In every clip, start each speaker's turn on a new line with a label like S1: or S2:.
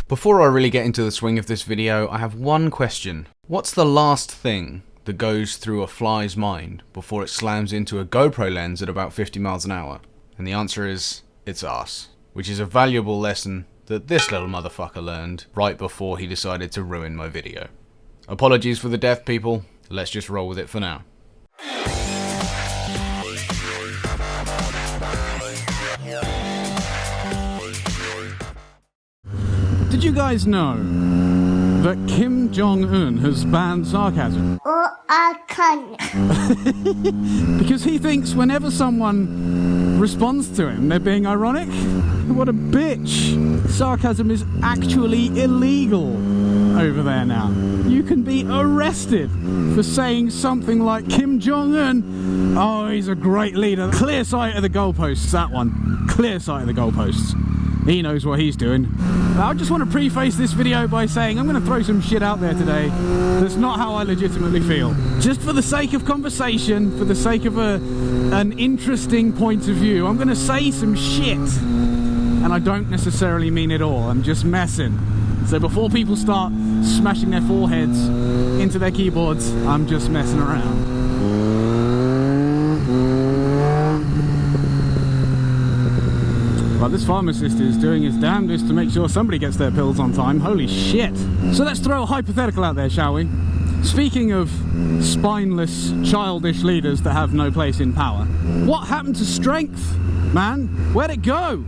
S1: Before I really get into the swing of this video, I have one question. What's the last thing that goes through a fly's mind before it slams into a GoPro lens at about 50 miles an hour? And the answer is, it's arse. Which is a valuable lesson that this little motherfucker learned right before he decided to ruin my video. Apologies for the deaf, people. Let's just roll with it for now.
S2: Did you guys know that Kim Jong-un has banned sarcasm?
S3: Or a Conic.
S2: Because he thinks whenever someone responds to him, they're being ironic? What a bitch. Sarcasm is actually illegal over there now. You can be arrested for saying something like Kim Jong-un, oh, he's a great leader. Clear sight of the goalposts, that one. Clear sight of the goalposts. He knows what he's doing. I just want to preface this video by saying I'm going to throw some shit out there today that's not how I legitimately feel. Just for the sake of conversation, for the sake of an interesting point of view, I'm going to say some shit. And I don't necessarily mean it all, I'm just messing. So before people start smashing their foreheads into their keyboards, I'm just messing around. But this pharmacist is doing his damnedest to make sure somebody gets their pills on time. Holy shit. So let's throw a hypothetical out there, shall we? Speaking of spineless, childish leaders that have no place in power, what happened to strength, man? Where'd it go?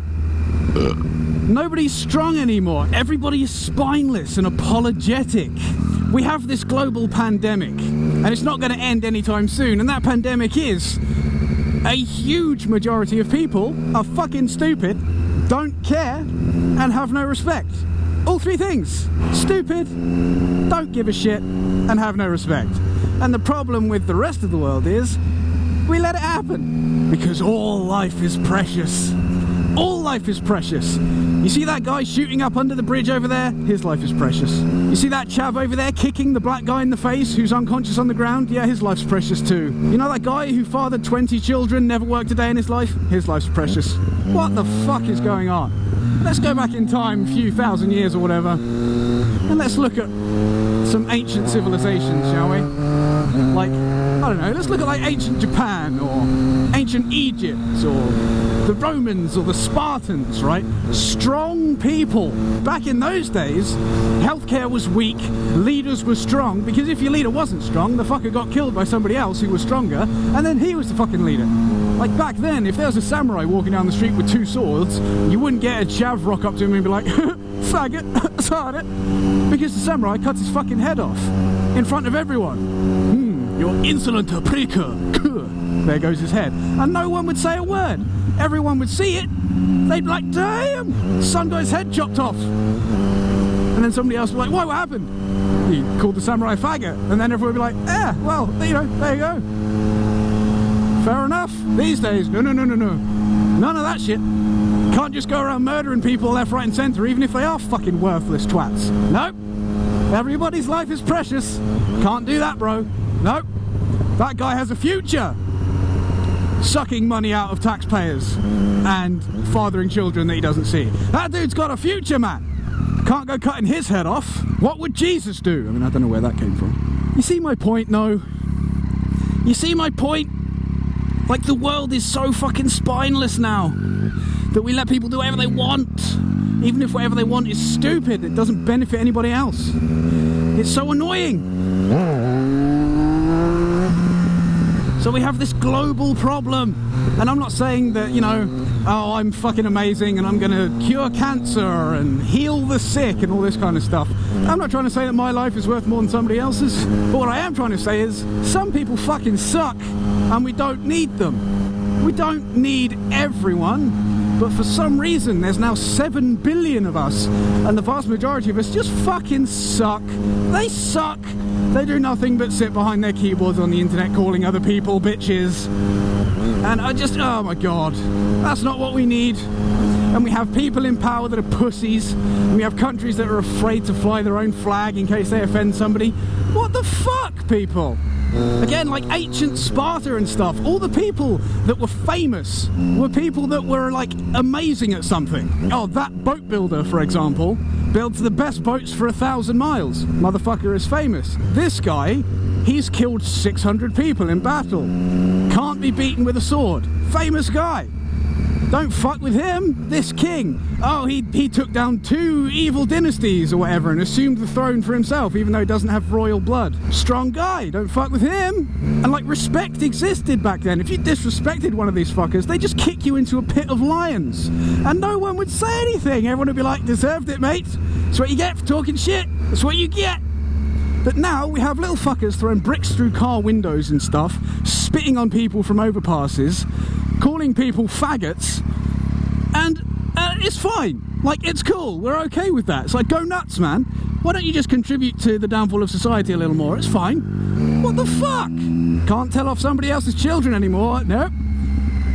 S2: Nobody's strong anymore. Everybody is spineless and apologetic. We have this global pandemic, and it's not going to end anytime soon, and that pandemic is a huge majority of people are fucking stupid, don't care, and have no respect. All three things. Stupid, don't give a shit, and have no respect. And the problem with the rest of the world is we let it happen. Because all life is precious. All life is precious. You see that guy shooting up under the bridge over there? His life is precious. You see that chav over there kicking the black guy in the face who's unconscious on the ground? Yeah, his life's precious too. You know that guy who fathered 20 children, never worked a day in his life? His life's precious. What the fuck is going on? Let's go back in time, a few thousand years or whatever, and let's look at some ancient civilizations, shall we? Like, I don't know, let's look at like ancient Japan or ancient Egypt or the Romans or the Spartans, right? Strong people. Back in those days, healthcare was weak, leaders were strong, because if your leader wasn't strong, the fucker got killed by somebody else who was stronger, and then he was the fucking leader. Like back then, if there was a samurai walking down the street with two swords, you wouldn't get a chav rock up to him and be like, faggot, start it. Because the samurai cuts his fucking head off in front of everyone. You're insolent paprika. There goes his head. And no one would say a word. Everyone would see it. They'd be like, damn, son got his head chopped off. And then somebody else would be like, what happened? He called the samurai faggot. And then everyone would be like, yeah, well, you know, there you go. Fair enough. These days, no. None of that shit. Can't just go around murdering people left, right and centre, even if they are fucking worthless twats. Nope. Everybody's life is precious. Can't do that, bro. Nope. That guy has a future. Sucking money out of taxpayers and fathering children that he doesn't see. That dude's got a future, man. Can't go cutting his head off. What would Jesus do? I mean, I don't know where that came from. You see my point, no? You see my point? Like, the world is so fucking spineless now that we let people do whatever they want, even if whatever they want is stupid. It doesn't benefit anybody else. It's so annoying. So we have this global problem, and I'm not saying that, you know, oh, I'm fucking amazing and I'm gonna cure cancer and heal the sick and all this kind of stuff. I'm not trying to say that my life is worth more than somebody else's, but what I am trying to say is some people fucking suck and we don't need them. We don't need everyone, but for some reason there's now 7 billion of us, and the vast majority of us just fucking suck. They suck. They do nothing but sit behind their keyboards on the internet calling other people bitches. And I just, oh my god, that's not what we need. And we have people in power that are pussies. And we have countries that are afraid to fly their own flag in case they offend somebody. What the fuck, people? Again, like ancient Sparta and stuff, all the people that were famous were people that were like amazing at something. Oh, that boat builder, for example, builds the best boats for 1,000 miles. Motherfucker is famous. This guy, he's killed 600 people in battle. Can't be beaten with a sword. Famous guy. Don't fuck with him. This king. Oh, he took down 2 evil dynasties or whatever and assumed the throne for himself, even though he doesn't have royal blood. Strong guy. Don't fuck with him. And like, respect existed back then. If you disrespected one of these fuckers, they just kick you into a pit of lions. And no one would say anything. Everyone would be like, deserved it, mate. That's what you get for talking shit. That's what you get. But now we have little fuckers throwing bricks through car windows and stuff, spitting on people from overpasses, calling people faggots, and it's fine. Like, it's cool. We're okay with that. It's like, go nuts, man. Why don't you just contribute to the downfall of society a little more? It's fine. What the fuck? Can't tell off somebody else's children anymore. Nope.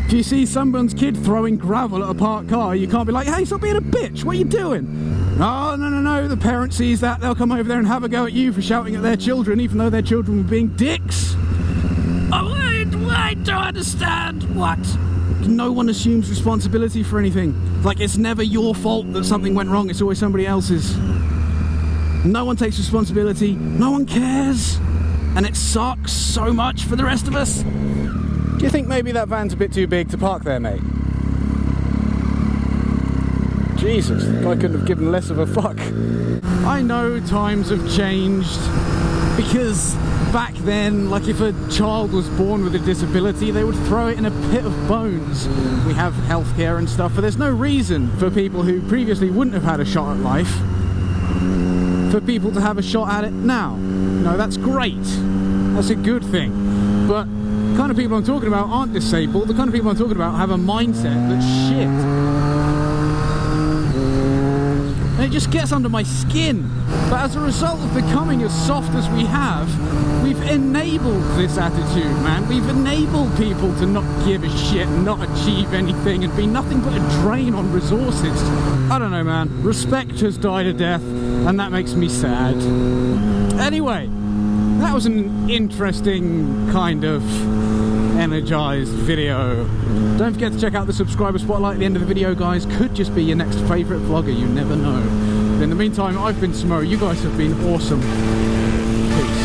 S2: If you see someone's kid throwing gravel at a parked car, you can't be like, hey, stop being a bitch. What are you doing? Oh, no. The parent sees that. They'll come over there and have a go at you for shouting at their children, even though their children were being dicks. Oh, I don't understand. What? No one assumes responsibility for anything. Like, it's never your fault that something went wrong. It's always somebody else's. No one takes responsibility. No one cares. And it sucks so much for the rest of us. Do you think maybe that van's a bit too big to park there, mate? Jesus, I couldn't have given less of a fuck. I know times have changed, because back then, like, if a child was born with a disability, they would throw it in a pit of bones. We have healthcare and stuff, but there's no reason for people who previously wouldn't have had a shot at life, for people to have a shot at it now. No, that's great. That's a good thing. But the kind of people I'm talking about aren't disabled. The kind of people I'm talking about have a mindset that's shit. And it just gets under my skin. But as a result of becoming as soft as we have, we've enabled this attitude, man. We've enabled people to not give a shit and not achieve anything and be nothing but a drain on resources. I don't know, man. Respect has died a death, and that makes me sad. Anyway, that was an interesting kind of energized video. Don't forget to check out the subscriber spotlight at the end of the video, guys. Could just be your next favourite vlogger, you never know. But in the meantime, I've been Smo. You guys have been awesome. Peace.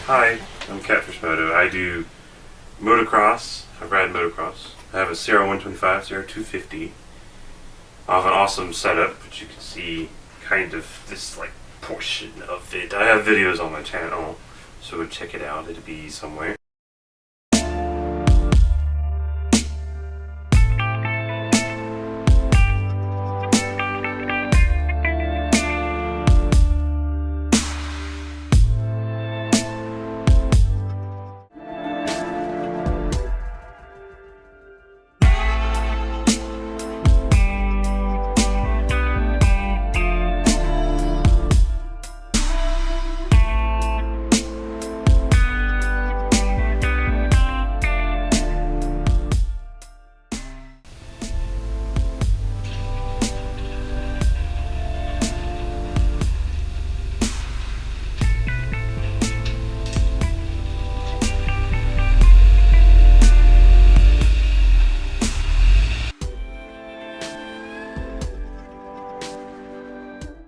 S3: Hi, I'm Catfish Moto. I do motocross. I ride motocross. I have a CR125, CR250. I have an awesome setup, which you can see kind of this like portion of it. I have videos on my channel, so check it out. It'll be somewhere.